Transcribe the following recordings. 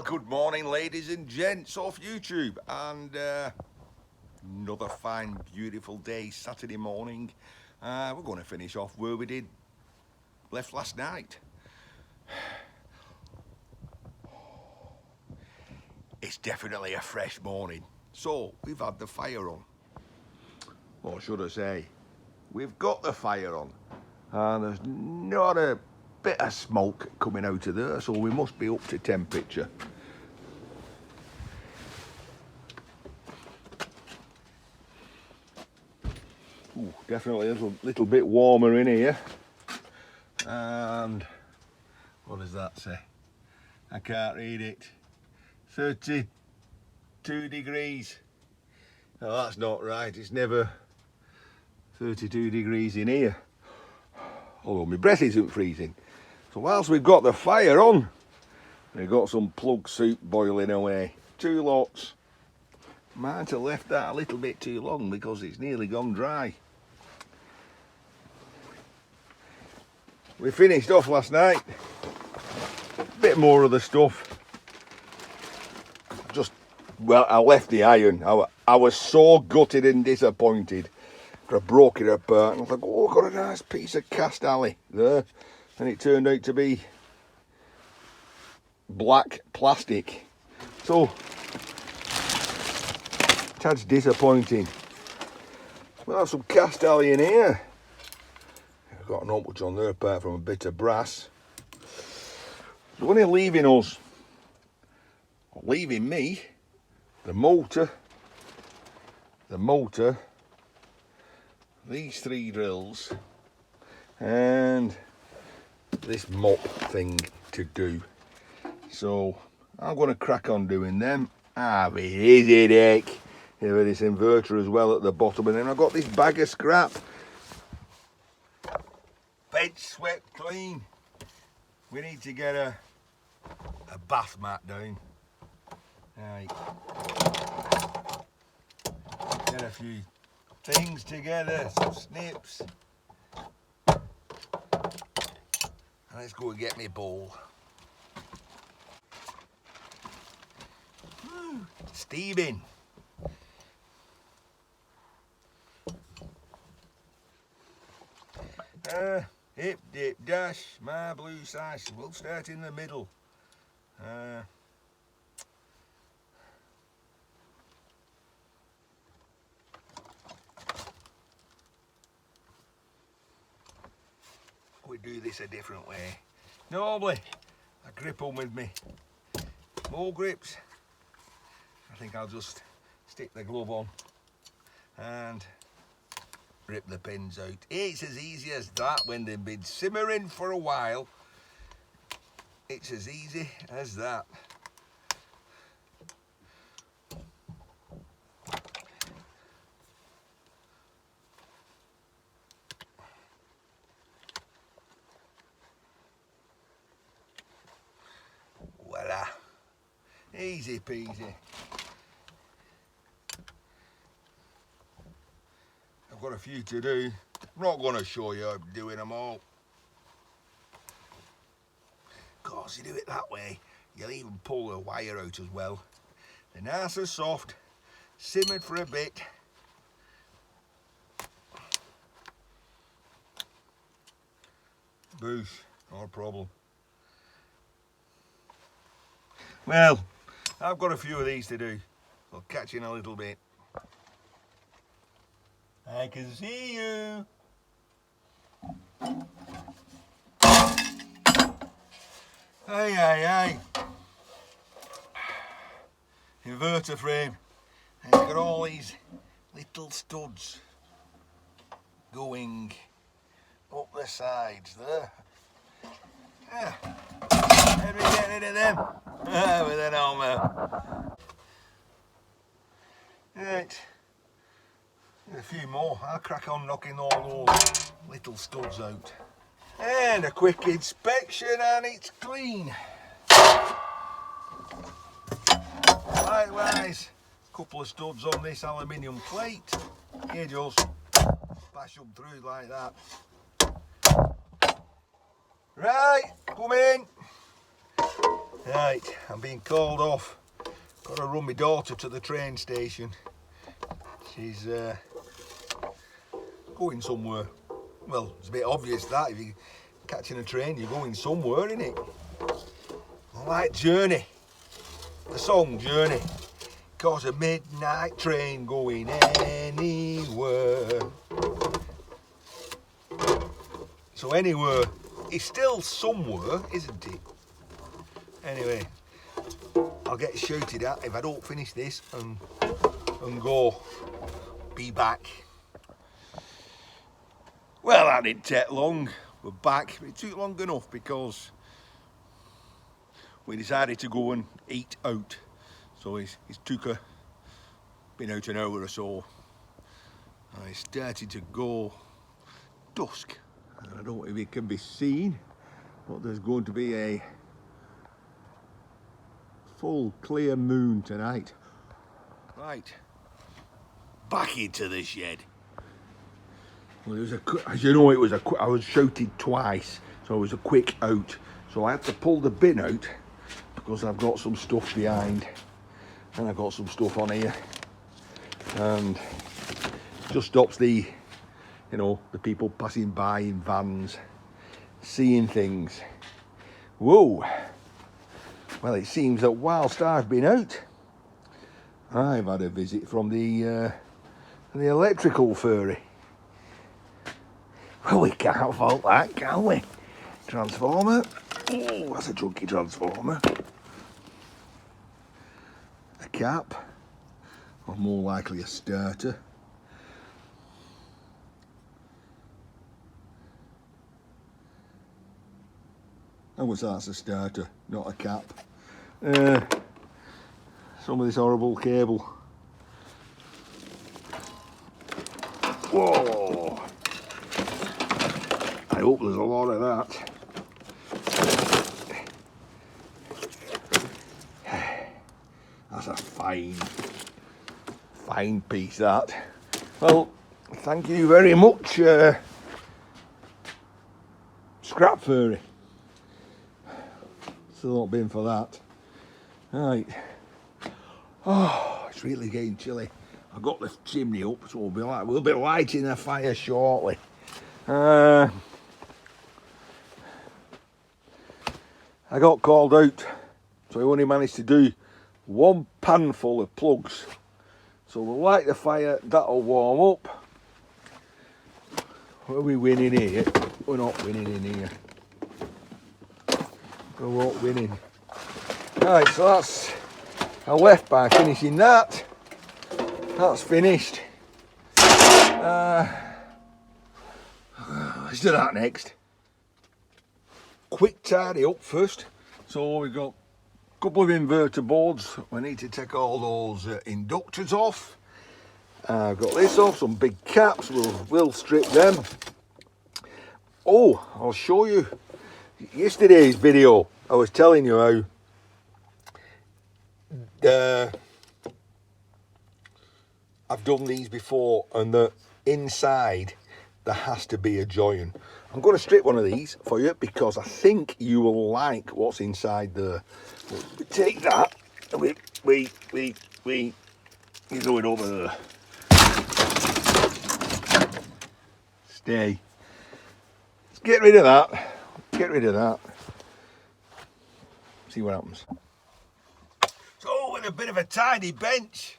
Good morning, ladies and gents off YouTube, and another fine, beautiful day, Saturday morning. We're going to finish off where we left last night. It's definitely a fresh morning. So, we've had the fire on. Or should I say, we've got the fire on. And there's not a bit of smoke coming out of there, so we must be up to temperature. Ooh, definitely a little bit warmer in here. And what does that say? I can't read it. 32 degrees. No, that's not right. It's never 32 degrees in here. Although my breath isn't freezing. So whilst we've got the fire on, we've got some plug soup boiling away. 2 lots. Might have left that a little bit too long because it's nearly gone dry. We finished off last night. A bit more of the stuff. Well, I left the iron. I was so gutted and disappointed. I broke it apart and I thought, oh, I've got a nice piece of cast alley there. And it turned out to be black plastic. So, that's disappointing. We'll have some cast alley in here. I've got not much on there apart from a bit of brass. So only leaving me, the motor, these 3 drills, and this mop thing to do. So I'm going to crack on doing them. It is a headache. Here this inverter as well at the bottom, and then I've got this bag of scrap. Bed swept clean. We need to get a bath mat down. Right. Get a few things together, some snips. And let's go and get me bowl. Steaming. Hip, dip, dash, my blue sash. We'll start in the middle. We do this a different way. Normally, I grip them with me more grips. I think I'll just stick the glove on and rip the pins out. It's as easy as that when they've been simmering for a while. It's as easy as that. Voila. Easy peasy. I've got a few to do. I'm not going to show you how I'm doing them all. Of course, you do it that way, you'll even pull the wire out as well. They're nice and soft, simmered for a bit. Boosh, not a problem. Well, I've got a few of these to do. I'll catch you in a little bit. I can see you. Hey. Inverter frame. And it's got all these little studs going up the sides there. Yeah. How do we get rid of them? With an hammer. Right. A few more. I'll crack on knocking all those little studs out. And a quick inspection and it's clean. Likewise, a couple of studs on this aluminium plate. You just bash them through like that. Right, come in. Right, I'm being called off. Got to run my daughter to the train station. She's going somewhere. Well, it's a bit obvious that if you're catching a train, you're going somewhere, innit? I like Journey, the song Journey. Cause a midnight train going anywhere. So anywhere is still somewhere, isn't it? Anyway, I'll get shouted at if I don't finish this and go. Be back. Well, that didn't take long. We're back. It took long enough because we decided to go and eat out. So it's been out an hour or so. I started to go dusk. I don't know if it can be seen, but there's going to be a full clear moon tonight. Right, back into the shed. Well, it was as you know, I was shouted twice, so it was a quick out. So I had to pull the bin out because I've got some stuff behind, and I've got some stuff on here, and just stops the, the people passing by in vans, seeing things. Whoa! Well, it seems that whilst I've been out, I've had a visit from the electrical furry. Well, we can't fault that, can we? Transformer. Oh, that's a chunky transformer. A cap, or more likely a starter. Oh, that's a starter, not a cap. Some of this horrible cable. Whoa! I hope there's a lot of that. That's a fine piece, that. Well, thank you very much, Scrap Furry. Still not been for that. Right. Oh, it's really getting chilly. I've got the chimney up, so we'll be lighting a fire shortly. I got called out, so I only managed to do one pan full of plugs. So we'll light the fire, that'll warm up. Are we winning here? We're not winning in here. We won't winning. Right, so that's I left by finishing that. That's finished. Let's do that next. Quick tidy up first. So we've got a couple of inverter boards. We need to take all those inductors off. I've got this off, some big caps. We'll strip them. Oh, I'll show you. Yesterday's video, I was telling you how I've done these before, and the inside there has to be a join. I'm going to strip one of these for you because I think you will like what's inside there. We take that and we throw it over there. Stay. Let's get rid of that. Get rid of that. See what happens. So with a bit of a tiny bench,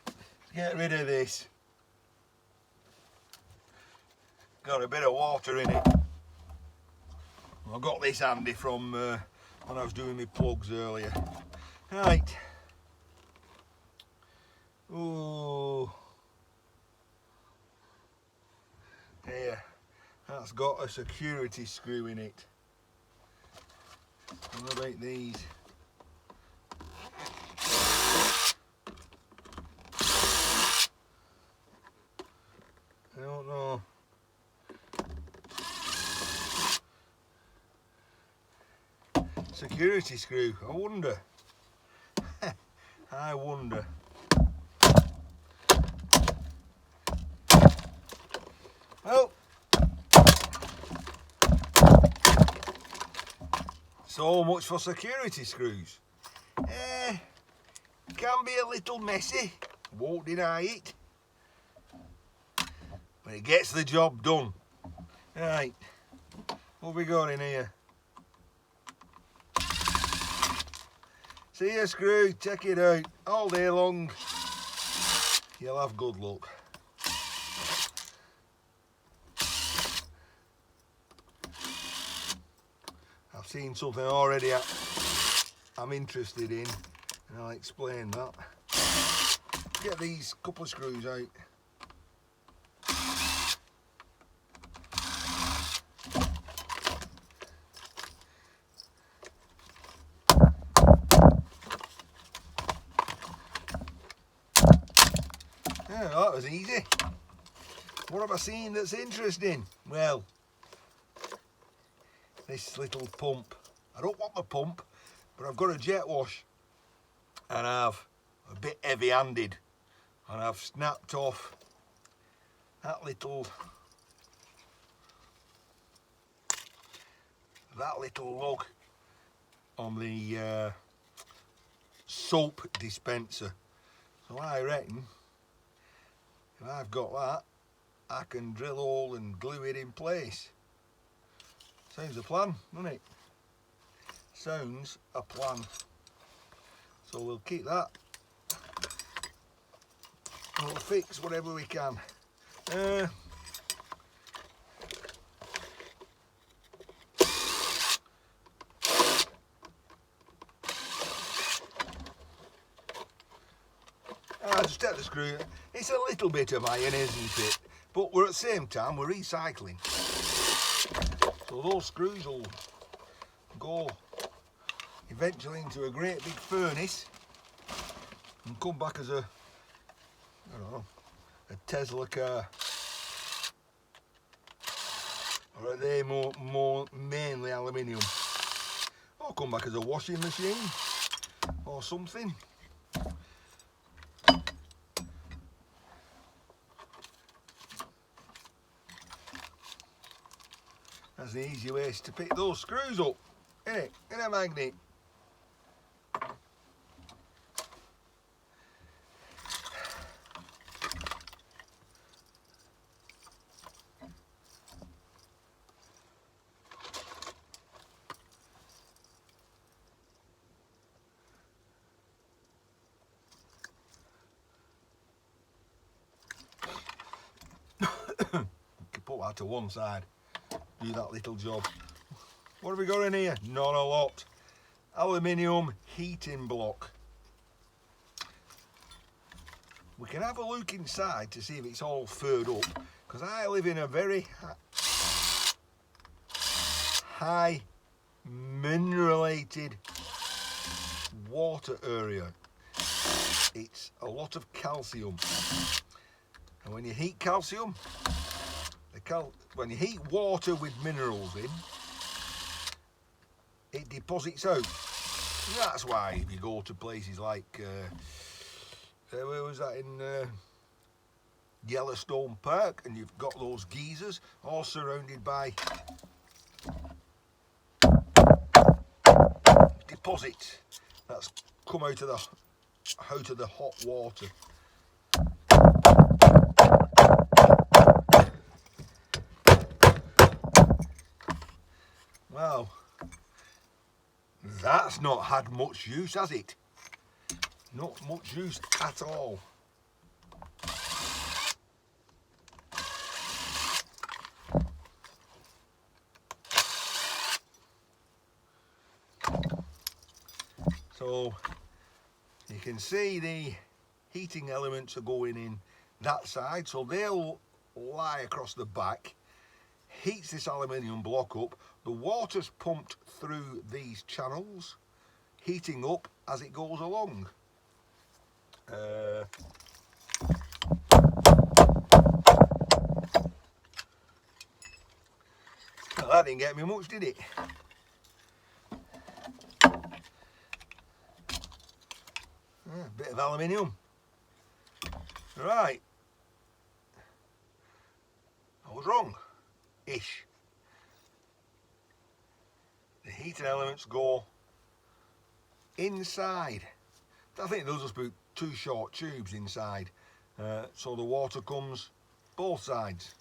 let's get rid of this. Got a bit of water in it. I got this handy from when I was doing my plugs earlier. Right. Oh. Here. That's got a security screw in it. What about these? I don't know. Security screw, I wonder. I wonder. Well, So much for security screws. Can be a little messy, won't deny it, but it gets the job done. Right, what we got in here? See a screw, check it out, all day long. You'll have good luck. I've seen something already I'm interested in, and I'll explain that. Get these couple of screws out. Yeah, that was easy. What have I seen that's interesting? Well, this little pump. I don't want the pump, but I've got a jet wash, and I've a bit heavy-handed, and I've snapped off that little lug on the soap dispenser. So I reckon if I've got that, I can drill a hole and glue it in place. Sounds a plan, doesn't it? Sounds a plan. So we'll keep that. We'll fix whatever we can. I'll just take the screw. It's a little bit of iron, isn't it? But we're at the same time, we're recycling. So those screws will go eventually into a great big furnace and come back as a, I don't know, a Tesla car. Or are they more mainly aluminium? Or come back as a washing machine or something. That's the easy way to pick those screws up, isn't it? In a magnet. Put that to one side. Do that little job. What have we got in here? Not a lot. Aluminium heating block. We can have a look inside to see if it's all furred up, because I live in a very high mineralated water area. It's a lot of calcium, and when you heat calcium, when you heat water with minerals in, it deposits out. That's why if you go to places like where was that, in Yellowstone Park, and you've got those geysers all surrounded by deposits that's come out of the hot water. Wow, that's not had much use, has it? Not much use at all. So you can see the heating elements are going in that side, so they'll lie across the back, heats this aluminium block up. The water's pumped through these channels, heating up as it goes along. Well, that didn't get me much, did it? Bit of aluminium. Right. I was wrong. Ish. The heating elements go inside. I think they'll just be 2 short tubes inside, so the water comes both sides.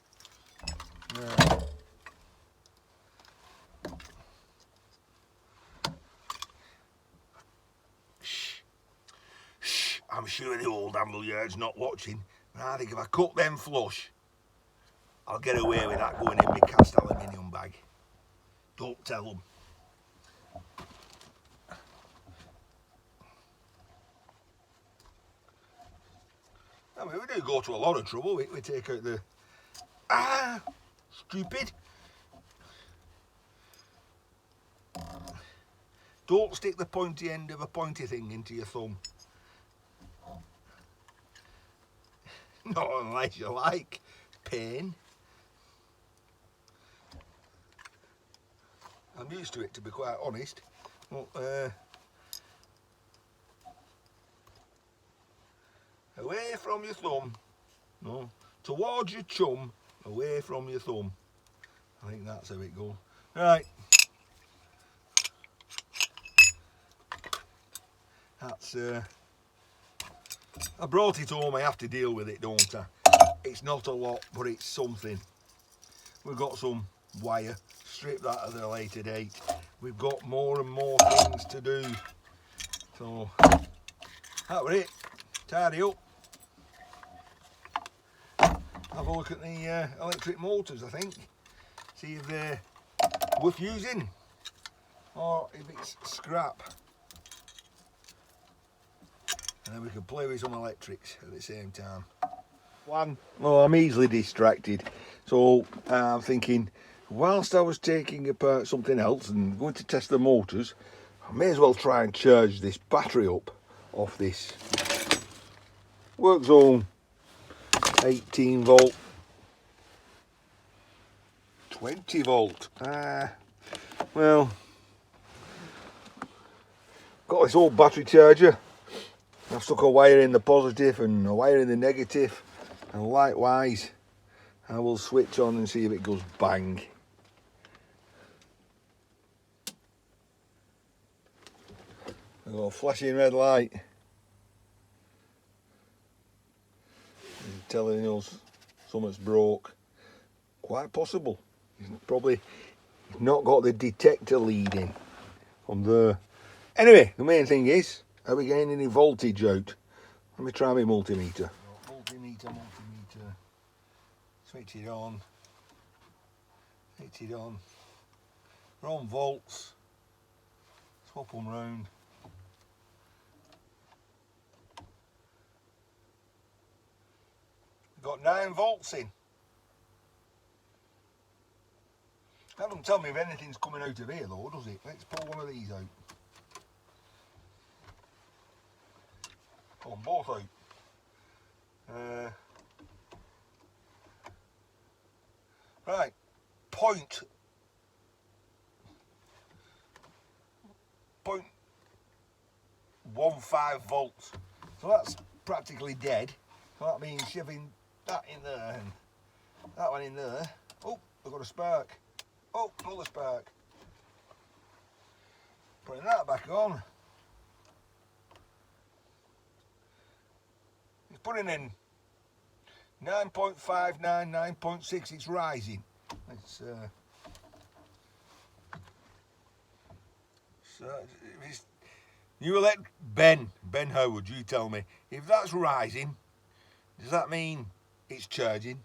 Shh, I'm sure the old Ambleyard's not watching, but I think if I cut them flush, I'll get away with that going in my cast aluminium bag. Don't tell them. I mean, we do go to a lot of trouble. We take out the... Stupid. Don't stick the pointy end of a pointy thing into your thumb. Not unless you like pain. I'm used to it, to be quite honest. But, away from your thumb. No, towards your chum, away from your thumb. I think that's how it goes. Right. That's, I brought it home, I have to deal with it, don't I? It's not a lot, but it's something. We've got some wire, strip that at a later date. We've got more and more things to do. So, that was it. Tidy up. Have a look at the electric motors, I think. See if they're worth using or if it's scrap. And then we can play with some electrics at the same time. Well, I'm easily distracted, so I'm thinking, whilst I was taking apart something else and going to test the motors, I may as well try and charge this battery up off this work zone 18 volt 20 volt. Well, got this old battery charger. I've stuck a wire in the positive and a wire in the negative, and likewise I will switch on and see if it goes bang. I've got a flashing red light telling us something's broke. Quite possible. He's probably not got the detector leading on there. Anyway, the main thing is, are we getting any voltage out? Let me try my multimeter. Multimeter. Switch it on. Switch it on. We're on volts. Swap them round. We've got 9 volts in. That doesn't tell me if anything's coming out of here though, does it? Let's pull one of these out. Pull them both out. Right, 0.15 volts. So that's practically dead. So that means shoving that in there and that one in there. Oh, I've got a spark. Oh, another spark. Putting that back on. It's putting in 9.59, 9.6, it's rising. It's, so it's, you let Ben Howard, you tell me, if that's rising, does that mean it's charging?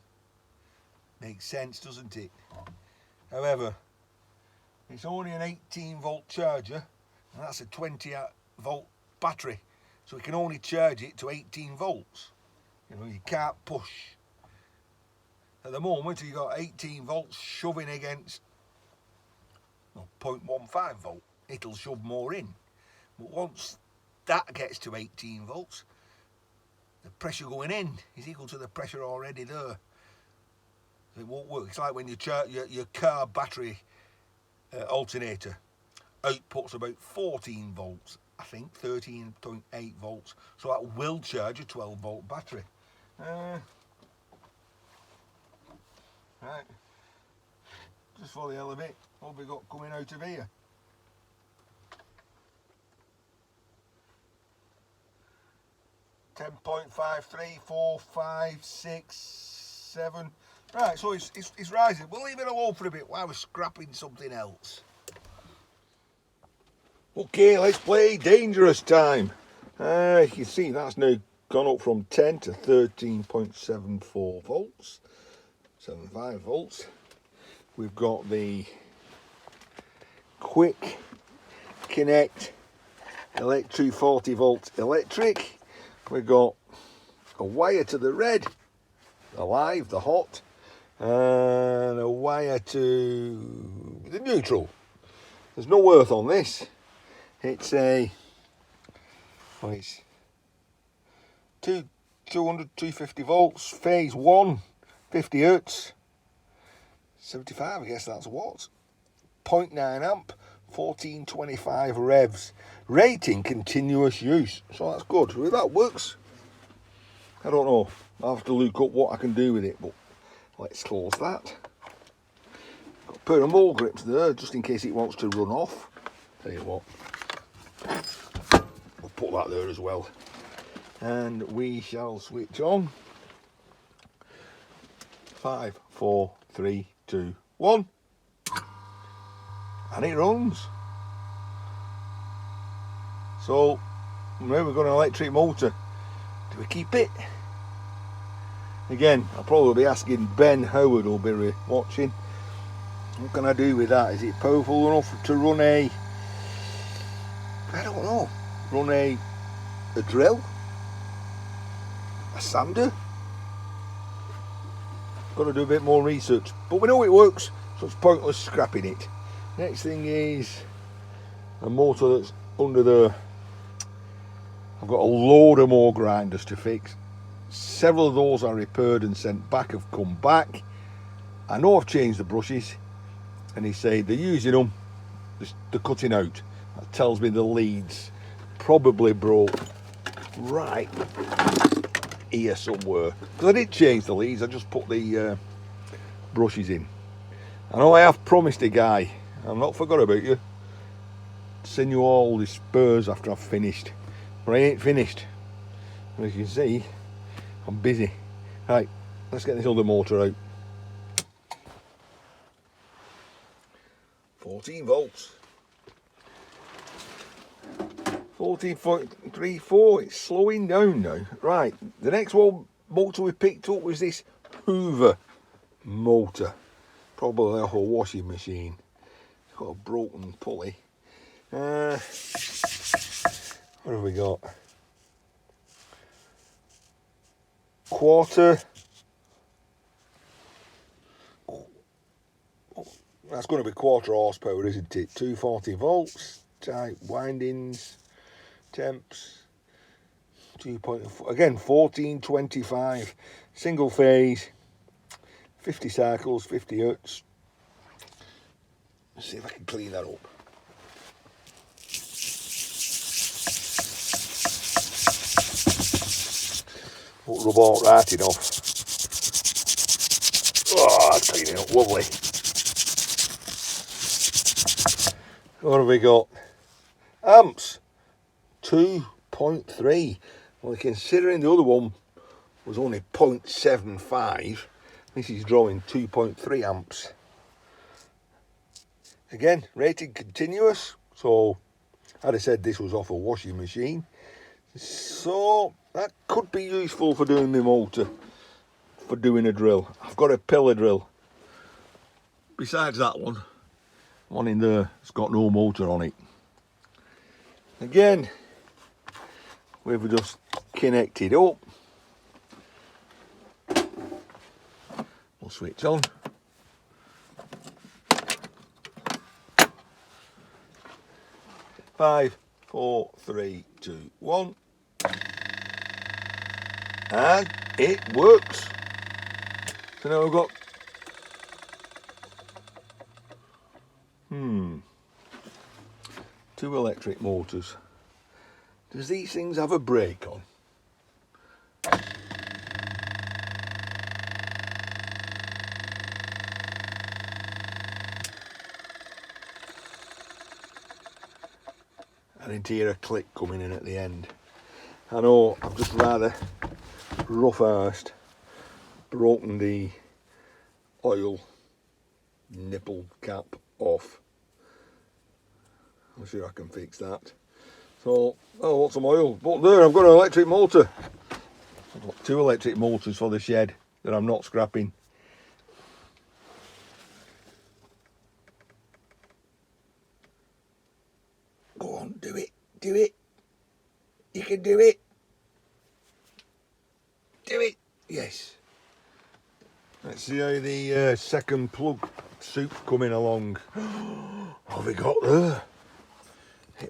Makes sense, doesn't it? However, it's only an 18 volt charger, and that's a 20 volt battery, so we can only charge it to 18 volts. You know, you can't push. At the moment, you've got 18 volts shoving against 0.15 volt. It'll shove more in. But once that gets to 18 volts, the pressure going in is equal to the pressure already there. So it won't work. It's like when you charge your car battery alternator outputs about 14 volts, I think, 13.8 volts. So that will charge a 12 volt battery. Right, just for the hell of it, what have we got coming out of here? 10.53, 4, 5, 6, 7. Right, so it's rising. We'll leave it alone for a bit while we're scrapping something else. Okay, let's play dangerous time. You can see that's now gone up from 10 to 13.74 volts, 75 volts. We've got the quick connect electric 40 volt electric. We've got a wire to the red, the live, the hot, and a wire to the neutral. There's no earth on this. It's a, well, it's 200, 250 volts, phase 1, 50 hertz, 75, I guess that's watts, 0.9 amp, 1425 revs, rating continuous use, so that's good. If that works, I don't know, I'll have to look up what I can do with it, but let's close that. Got a pair of mole grips there, just in case it wants to run off. Tell you what, we'll put that there as well, and we shall switch on. 5, 4, 3, 2, 1, and it runs. So now we've got an electric motor. Do we keep it? Again, I'll probably be asking Ben Howard will be watching. What can I do with that? Is it powerful enough to run a, I don't know, run a drill? A sander? Got to do a bit more research, but we know it works, so it's pointless scrapping it. Next thing is a motor that's under there. I've got a load of more grinders to fix. Several of those I repaired and sent back have come back. I know I've changed the brushes, and he said they're using them, they're cutting out. That tells me the leads probably broke right here somewhere, because I did change the leads, I just put the brushes in. I know I have promised a guy, I've not forgot about you, send you all the spurs after I've finished, but I ain't finished. As you can see, I'm busy. Right, let's get this other motor out. 14 volts, 14.34, it's slowing down now. Right, the next one motor we picked up was this Hoover motor, probably off a washing machine. It's got a broken pulley. What have we got? Quarter. That's going to be quarter horsepower, isn't it? 240 volts, tight windings, temps, 2.4, again 1425, single phase, 50 cycles, 50 hertz. Let's see if I can clean that up. Put rub all ratted off. Oh, that's cleaning up lovely. What have we got? Amps, 2.3. Well, considering the other one was only 0.75, this is drawing 2.3 amps. Again, rated continuous, so as I said, this was off a washing machine, so that could be useful for doing my motor, for doing a drill. I've got a pillar drill besides that one in there, it's got no motor on it. Again, we've just connected up. We'll switch on. Five, 4, 3, 2, 1, and it works. So now we've got two electric motors. Does these things have a brake on? I didn't hear a click coming in at the end. I know I've just rather rough-arsed broken the oil nipple cap off. I'm sure I can fix that. So, I want some oil. But there, I've got an electric motor. I've got 2 electric motors for the shed that I'm not scrapping. Go on, do it. Do it. You can do it. Do it. Yes. Let's see how the second plug soup coming along. What have we got there?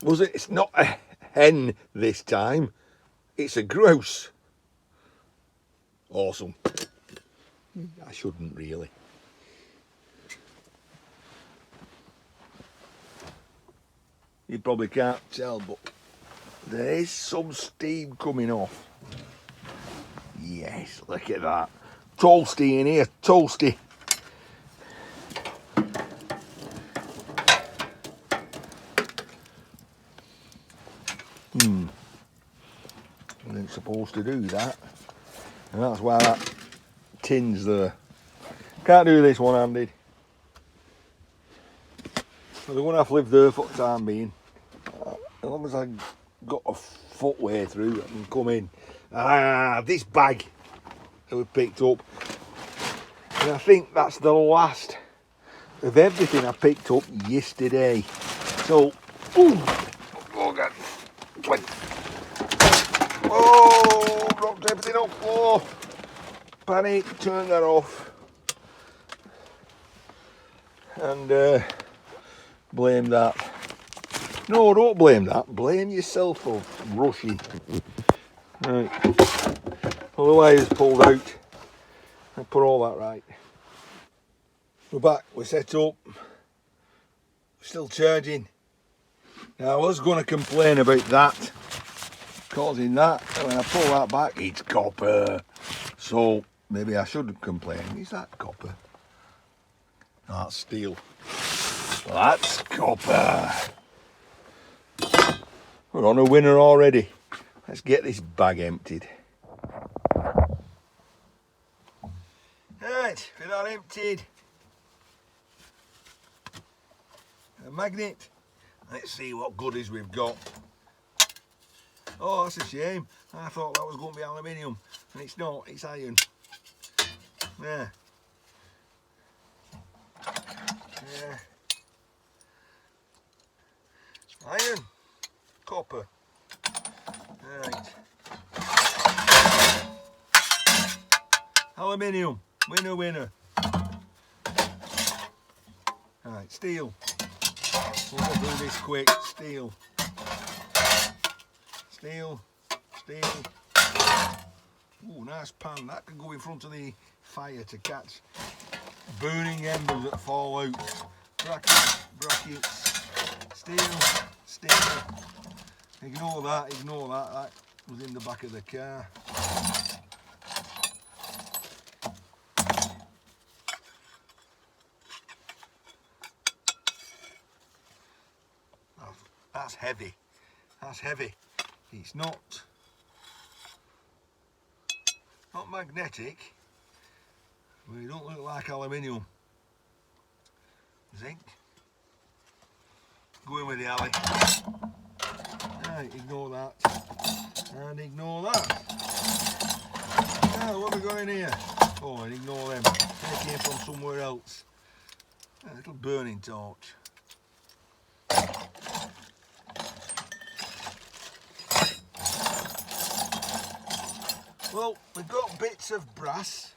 It's not a hen this time. It's a grouse. Awesome. I shouldn't really. You probably can't tell, but there is some steam coming off. Yes, look at that. Toasty in here, toasty. I wasn't supposed to do that. And that's why that tin's there. Can't do this one-handed. Well, they're going to have to live there for the time being. As long as I got a footway through, I can come in. This bag that we picked up. And I think that's the last of everything I picked up yesterday. So, ooh, oh God. Oh, dropped everything off. Oh, panic, turn that off. And blame that. No, don't blame that. Blame yourself for rushing. Right. All the wires pulled out. I put all that right. We're back. We're set up. Still charging. Now I was going to complain about that causing that, and when I pull that back, it's copper. So maybe I shouldn't complain. Is that copper? No, that's steel. That's copper. We're on a winner already. Let's get this bag emptied. Right, with that emptied. A magnet. Let's see what goodies we've got. Oh, that's a shame. I thought that was going to be aluminium, and it's not, it's iron. Yeah. Yeah. Iron. Copper. Right. Aluminium. Winner, winner. Right, steel. We'll do this quick. Steel. Steel. Steel. Ooh, nice pan. That can go in front of the fire to catch burning embers that fall out. Brackets, brackets. Steel, steel. Ignore that, ignore that. That was in the back of the car. That's heavy. That's heavy. It's not magnetic, but it don't look like aluminium. Zinc. Go in with the alley. Right, ignore that. And ignore that. Now, what have we got in here? Oh, and ignore them. They came from somewhere else. A little burning torch. Well, we've got bits of brass.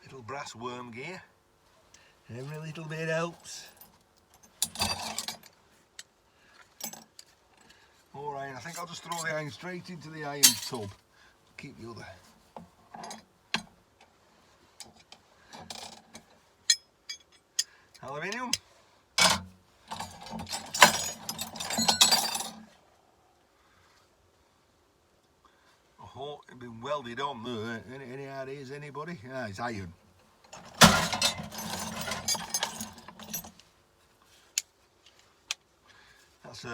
Little brass worm gear. Every little bit helps. Alright, I think I'll just throw the iron straight into the iron tub. Keep the other. Aluminium. Oh, it's been welded on there. Any ideas, anybody? Ah, it's iron. It's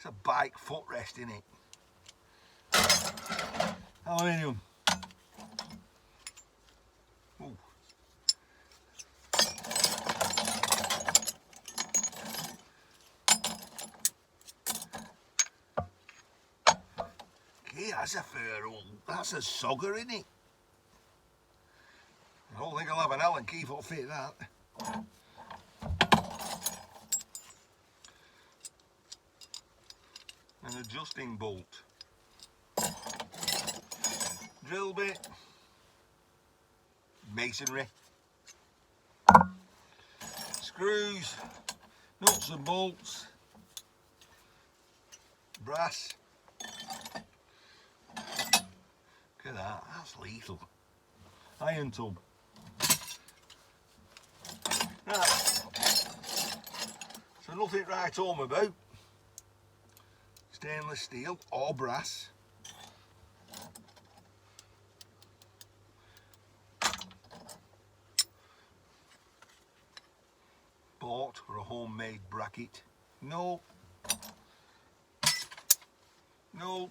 a bike footrest in it. Aluminium. Ooh. Okay, that's a fair old, that's a sogger in it. I don't think I'll have an Allen key that'll fit that. An adjusting bolt. Drill bit. Masonry. Screws. Nuts and bolts. Brass. Look at that, that's lethal. Iron tub. Right. So nothing right home about. Stainless steel or brass. Bought for a homemade bracket. No. No.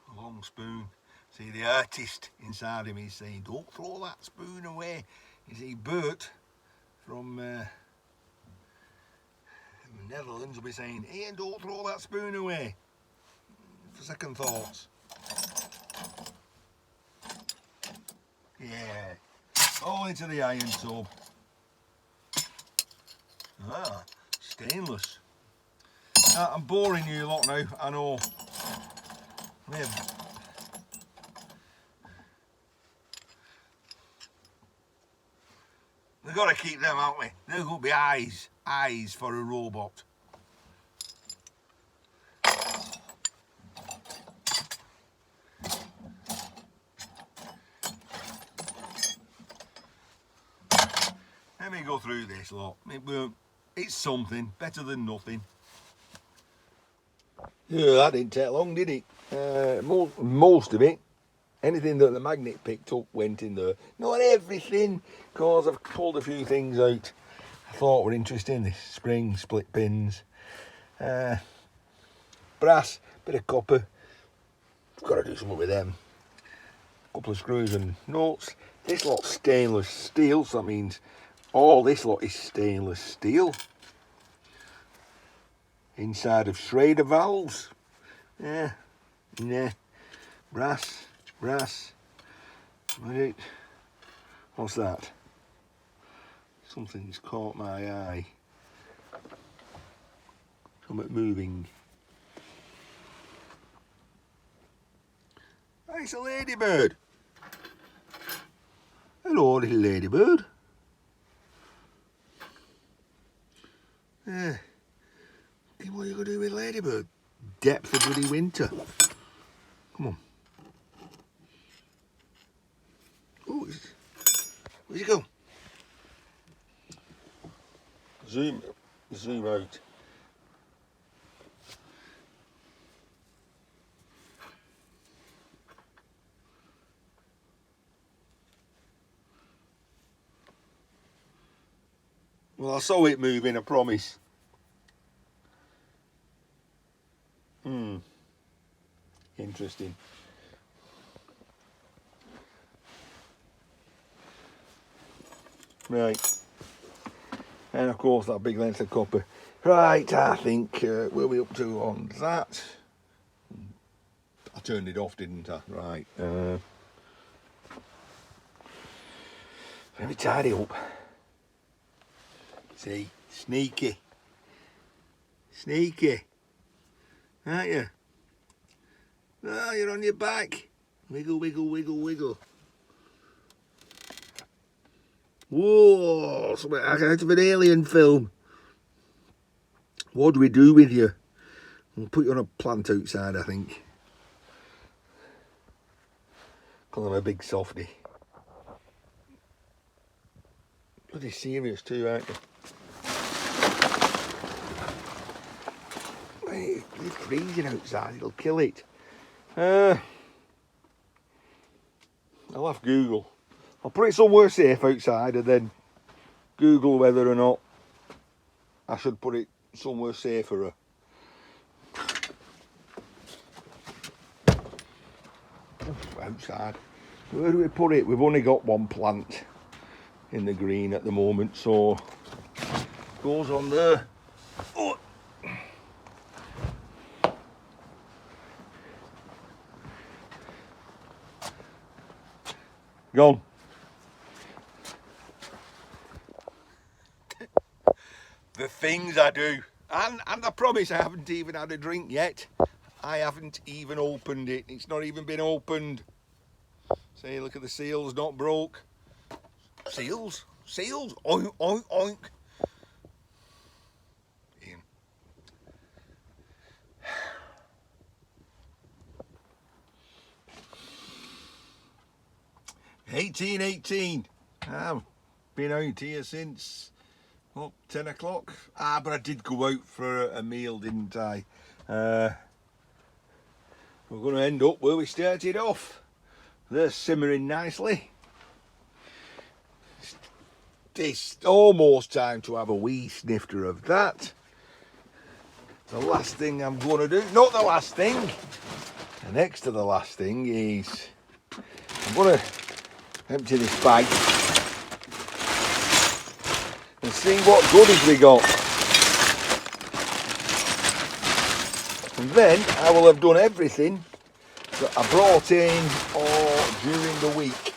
A long spoon. See, the artist inside of me is saying, don't throw that spoon away. You see, Bert from the Netherlands will be saying, hey, don't throw that spoon away. For second thoughts. Yeah. All into the iron tub. Ah, stainless. I'm boring you lot now, I know. We've got to keep them, haven't we? They're going to be eyes for a robot. Let me go through this lot. It's something, better than nothing. Yeah, that didn't take long, did it? Most of it, anything that the magnet picked up went in there. Not everything, because I've pulled a few things out I thought were interesting. This spring, split pins, brass, bit of copper. Got to do something with them. A couple of screws and nuts. This lot's stainless steel, so that means all this lot is stainless steel. Inside of Schrader valves. Yeah. Brass. What's that? Something's caught my eye. Something moving. Oh, it's a ladybird. Hello, little ladybird. Yeah. What are you going to do with ladybird? Depth of bloody winter. Come on. Oh, where's he go? Zoom out. Well, I saw it moving, I promise. Interesting. Right. And of course that big length of copper. Right, I think, where are we up to on that? I turned it off, didn't I? Right. Let me tidy up. See, sneaky. Aren't you? Oh, you're on your back. Wiggle. Whoa, something out of an alien film. What do we do with you? We'll put you on a plant outside, I think. Call him a big softie. Bloody serious too, aren't you? It's freezing outside, it'll kill it. I'll have Google I'll put it somewhere safe outside and then Google whether or not I should put it somewhere safer. Outside. Where do we put it? We've only got one plant in the green at the moment, so it goes on there. Oh. Gone. The things I do. And I promise I haven't even had a drink yet. I haven't even opened it. It's not even been opened. See, look at the seals, not broke. Seals? Seals? Oink, oink, oink. Ian. 18:18. I've been out here since, what, 10 o'clock? Ah, but I did go out for a meal, didn't I? We're going to end up where we started off. They're simmering nicely. It's almost time to have a wee snifter of that. The last thing I'm going to do, not the last thing, the next to the last thing is I'm going to empty this bag and see what goodies we got. And then I will have done everything that I brought in during the week.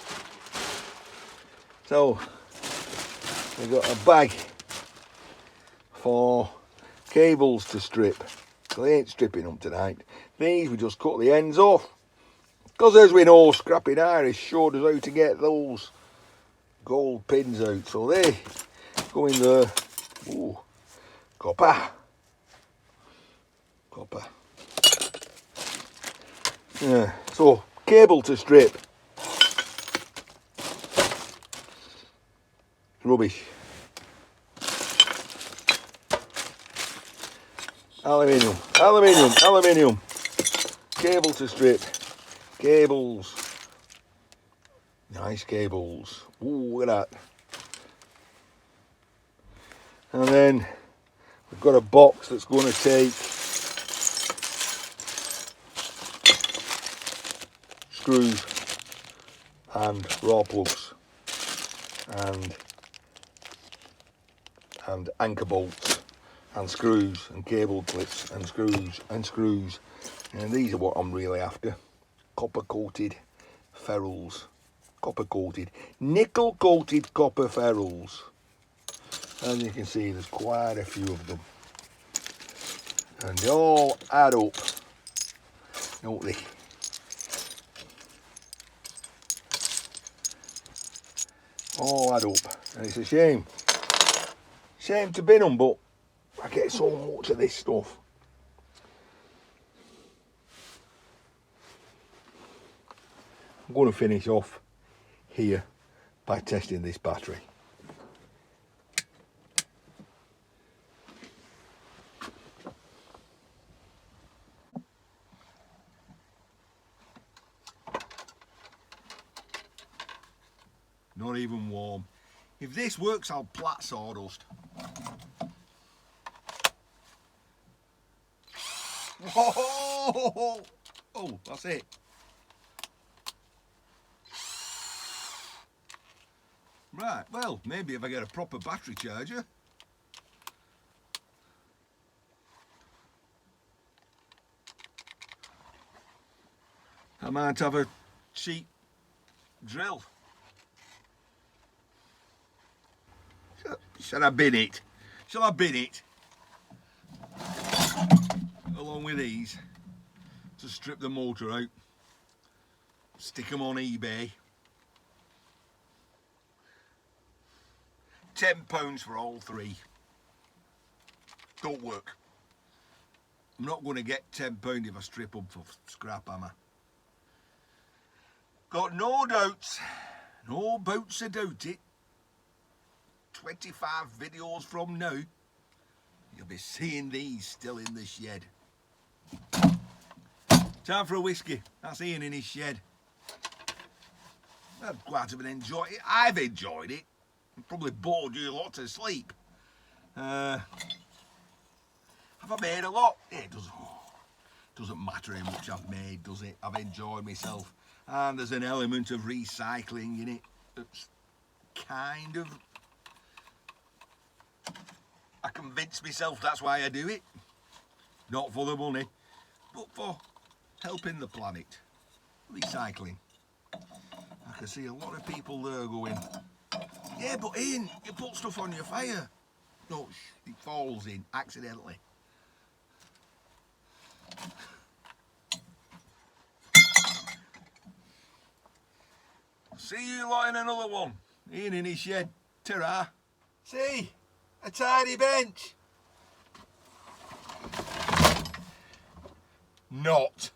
So we've got a bag for cables to strip. So they ain't stripping them tonight. These we just cut the ends off. Because as we know, Scrapping Irish showed us how to get those gold pins out. So they go in there. Ooh, copper. Copper. Yeah, so cable to strip. Rubbish. Aluminium, aluminium, aluminium. Cable to strip. Cables. Nice cables. Ooh, look at that. And then we've got a box that's going to take screws and raw plugs and anchor bolts and screws and cable clips and screws. And these are what I'm really after. Copper coated ferrules. Copper coated. Nickel coated copper ferrules. As you can see, there's quite a few of them. And they all add up, don't they? All add up. And it's a shame. Shame to bin them, but I get so much of this stuff. I'm going to finish off here by testing this battery. Not even warm. If this works, I'll plat sawdust. Oh, that's it. Right, well, maybe if I get a proper battery charger. I might have a cheap drill. Shall I bin it? Shall I bin it? Along with these, to strip the motor out, stick them on eBay. £10 for all three. Don't work. I'm not going to get £10 if I strip them for scrap hammer. Got no doubts, no doubts about it. 25 videos from now, you'll be seeing these still in the shed. Time for a whiskey. That's Ian in his shed. I'd quite have enjoyed it. I've enjoyed it. Probably bored you a lot to sleep. Have I made a lot? Yeah, it doesn't matter how much I've made, does it? I've enjoyed myself. And there's an element of recycling in it that's kind of... I convinced myself that's why I do it. Not for the money, but for helping the planet. Recycling. I can see a lot of people there going, yeah, but Ian, you put stuff on your fire. No, it falls in accidentally. See you lot in another one. Ian in his shed. Ta-ra. See, a tidy bench. Not.